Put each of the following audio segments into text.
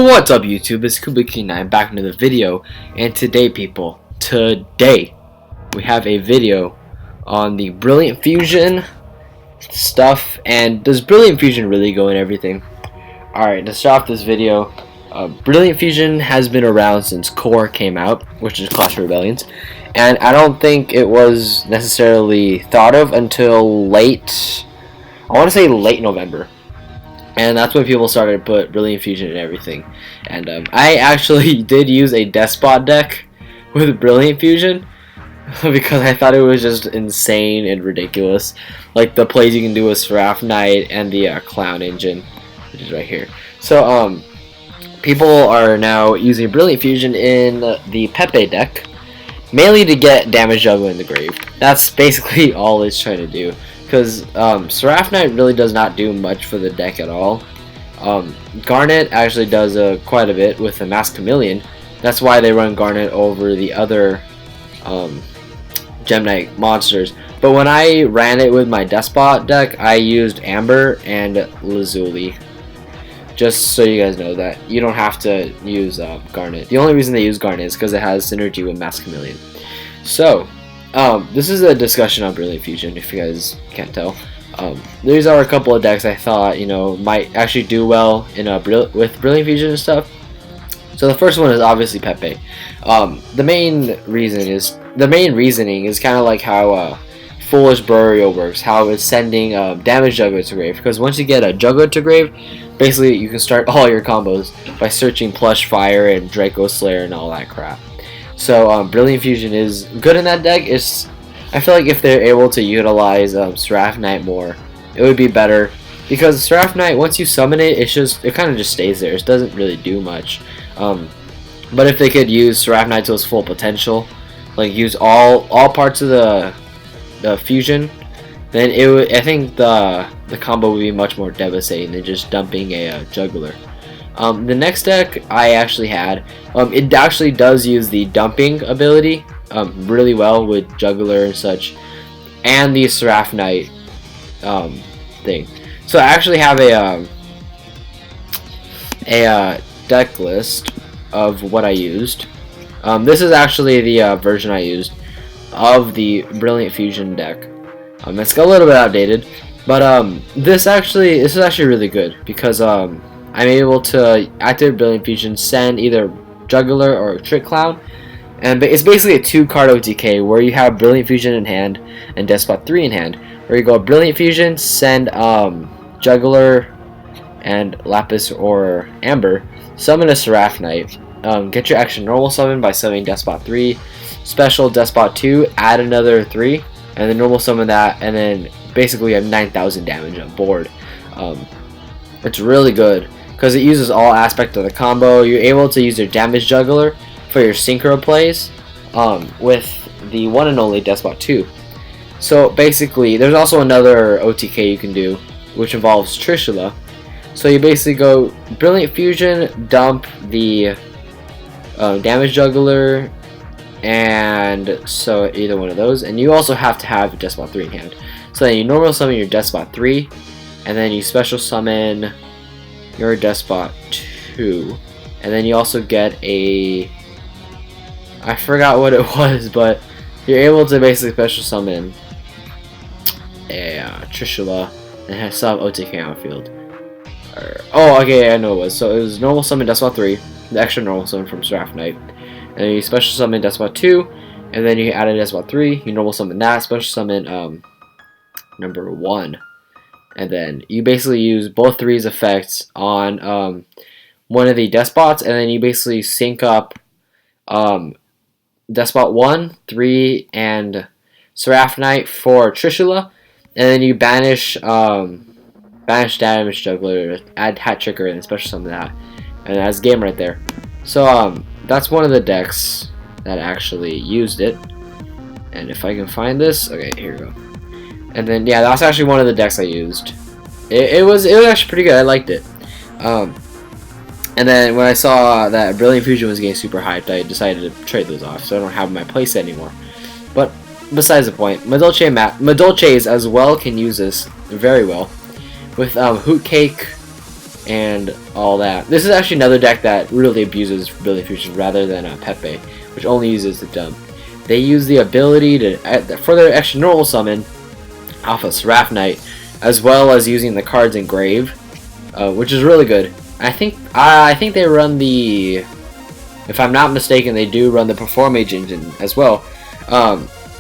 What's up YouTube, it's Kubik9 back into the video, and today people, we have a video on the Brilliant Fusion stuff, and does Brilliant Fusion really go in everything? Alright, to start off this video, Brilliant Fusion has been around since Core came out, which is Clash of Rebellions, and I don't think it was necessarily thought of until late November. And that's when people started to put Brilliant Fusion in everything. And I actually did use a Despot deck with Brilliant Fusion because I thought it was just insane and ridiculous. Like the plays you can do with Seraph Knight and the Clown Engine, which is right here. So people are now using Brilliant Fusion in the Pepe deck, mainly to get damage juggle in the grave. That's basically all it's trying to do. Because Seraph Knight really does not do much for the deck at all. Garnet actually does quite a bit with the Masked Chameleon. That's why they run Garnet over the other Gem Knight monsters. But when I ran it with my Despot deck, I used Amber and Lazuli. Just so you guys know that you don't have to use Garnet. The only reason they use Garnet is because it has synergy with Masked Chameleon. So this is a discussion on Brilliant Fusion, if you guys can't tell. These are a couple of decks I thought, might actually do well in with Brilliant Fusion and stuff. So the first one is obviously Pepe. The main reasoning is kind of like how Foolish Burial works, how it's sending damage juggler to grave. Because once you get a juggler to grave, basically you can start all your combos by searching Plush Fire and Draco Slayer and all that crap. So Brilliant Fusion is good in that deck. I feel like if they're able to utilize Seraph Knight more, it would be better. Because Seraph Knight, once you summon it, it kind of just stays there. It doesn't really do much. But if they could use Seraph Knight to its full potential, like use all parts of the fusion, then I think the combo would be much more devastating than just dumping a juggler. The next deck I actually had, it actually does use the dumping ability really well with Juggler and such, and the Seraph Knight thing. So I actually have a deck list of what I used. This is actually the version I used of the Brilliant Fusion deck. It's a little bit outdated, but this is actually really good because I'm able to activate Brilliant Fusion, send either Juggler or Trick Clown, and it's basically a 2-card OTK where you have Brilliant Fusion in hand and Despot 3 in hand, where you go Brilliant Fusion, send Juggler and Lapis or Amber, summon a Seraph Knight, get your action normal summon by summoning Despot 3, special Despot 2, add another 3, and then normal summon that, and then basically you have 9,000 damage on board. It's really good because it uses all aspects of the combo. You're able to use your damage juggler for your synchro plays with the one and only Despot 2. So basically, there's also another OTK you can do, which involves Trishula. So you basically go Brilliant Fusion, dump the damage juggler, and so either one of those. And you also have to have Despot 3 in hand. So then you normal summon your Despot 3, and then you special summon your Despot 2, and then you also get I forgot what it was, but you're able to basically special summon a Trishula and still have OTK on field. Oh, okay, I know it was. So it was normal summon Despot 3, the extra normal summon from Seraph Knight, and then you special summon Despot 2, and then you add a Despot 3, you normal summon that, special summon number 1. And then you basically use both 3's effects on one of the Despots, and then you basically sync up Despot 1, 3, and Seraph Knight for Trishula, and then you banish damage juggler, add Hat Tricker, and special summon that, and that's game right there. So that's one of the decks that actually used it. And if I can find this, okay, here we go. And then yeah, that's actually one of the decks I used. It was actually pretty good. I liked it. And then when I saw that Brilliant Fusion was getting super hyped, I decided to trade those off, so I don't have my playset anymore. But besides the point, Madolches as well can use this very well with Hoot Cake and all that. This is actually another deck that really abuses Brilliant Fusion rather than Pepe, which only uses the dump. They use the ability to for their extra normal summon off of Seraph Knight, as well as using the cards in Grave, which is really good. I think they run the, if I'm not mistaken, they do run the Perform Mage engine as well,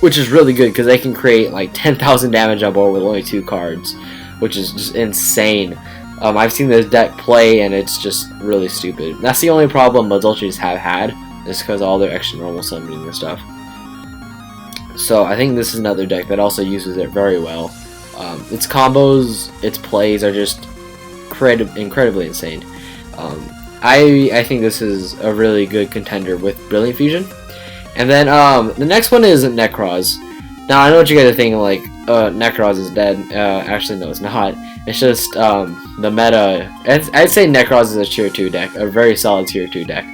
which is really good because they can create like 10,000 damage on board with only 2 cards, which is just insane. I've seen this deck play and it's just really stupid. That's the only problem Madolches have had, is because all their extra normal summoning and stuff. So I think this is another deck that also uses it very well. Its combos, its plays are just incredibly insane. I think this is a really good contender with Brilliant Fusion. And then the next one is Necroz. Now I know what you guys are thinking, like Necroz is dead. Actually no, it's not. It's just the meta. I'd say Necroz is a tier 2 deck, a very solid tier 2 deck.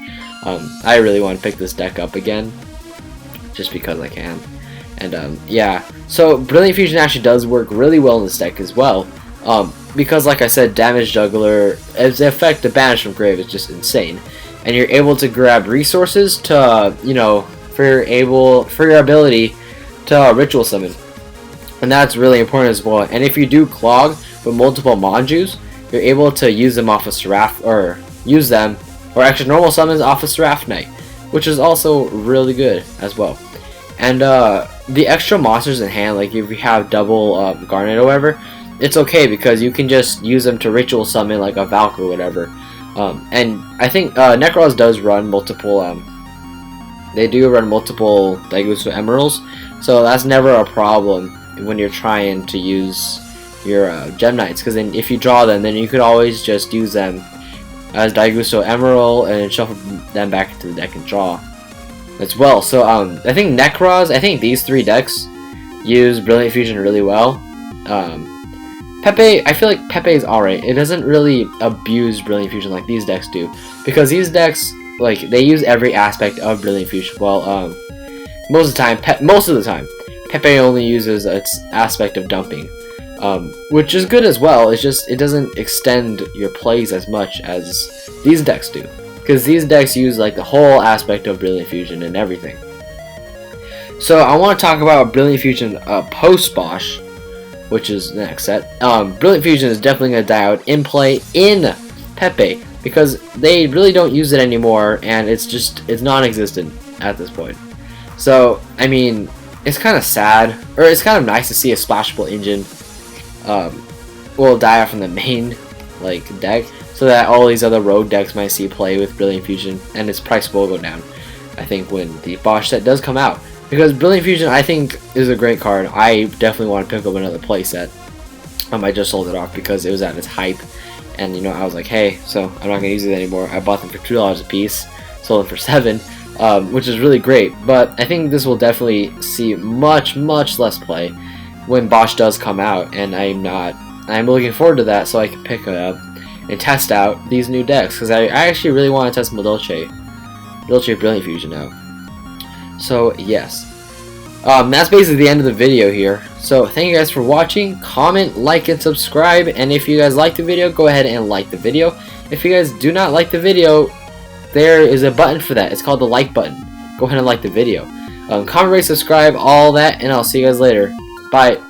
I really want to pick this deck up again, just because I can. And yeah, so Brilliant Fusion actually does work really well in this deck as well. Because like I said, Damage Juggler, its effect to banish from grave is just insane. And you're able to grab resources to, you know, for your ability to ritual summon. And that's really important as well. And if you do clog with multiple Manjus, you're able to use them off of Seraph, or use them, or extra normal summons off of Seraph Knight, which is also really good as well. And the extra monsters in hand, like if you have double Garnet or whatever, it's okay because you can just use them to ritual summon like a Valk or whatever. And I think Necroz does run multiple, they do run multiple Daigusto Emeralds, so that's never a problem when you're trying to use your Gem Knights, because then if you draw them, then you could always just use them as Daigusto Emerald and shuffle them back into the deck and draw as well. So I think Necroz, I think these 3 decks use Brilliant Fusion really well. Pepe, I feel like Pepe is alright. It doesn't really abuse Brilliant Fusion like these decks do, because these decks, like, they use every aspect of Brilliant Fusion. Well, most of the time, Pepe only uses its aspect of dumping, which is good as well. It's just it doesn't extend your plays as much as these decks do, because these decks use like the whole aspect of Brilliant Fusion and everything. So I want to talk about Brilliant Fusion post Bosch, which is the next set. Brilliant Fusion is definitely going to die out in play in Pepe, because they really don't use it anymore, and it's non-existent at this point. So I mean, it's kind of sad, or it's kind of nice to see a splashable engine will die out from the main like deck, so that all these other rogue decks might see play with Brilliant Fusion, and its price will go down, I think, when the Bosch set does come out. Because Brilliant Fusion, I think, is a great card. I definitely want to pick up another playset. I just sold it off because it was at its hype, and you know, I was like, hey, so I'm not gonna use it anymore. I bought them for $2 a piece, sold them for $7, which is really great. But I think this will definitely see much less play when Bosch does come out, and I'm looking forward to that, so I can pick it up and test out these new decks, because I actually really want to test Madolche Brilliant Fusion out. So yes, that's basically the end of the video here. So thank you guys for watching. Comment, like, and subscribe. And if you guys like the video, go ahead and like the video. If you guys do not like the video, there is a button for that. It's called the like button. Go ahead and like the video. Comment, rate, subscribe, all that, and I'll see you guys later. Bye.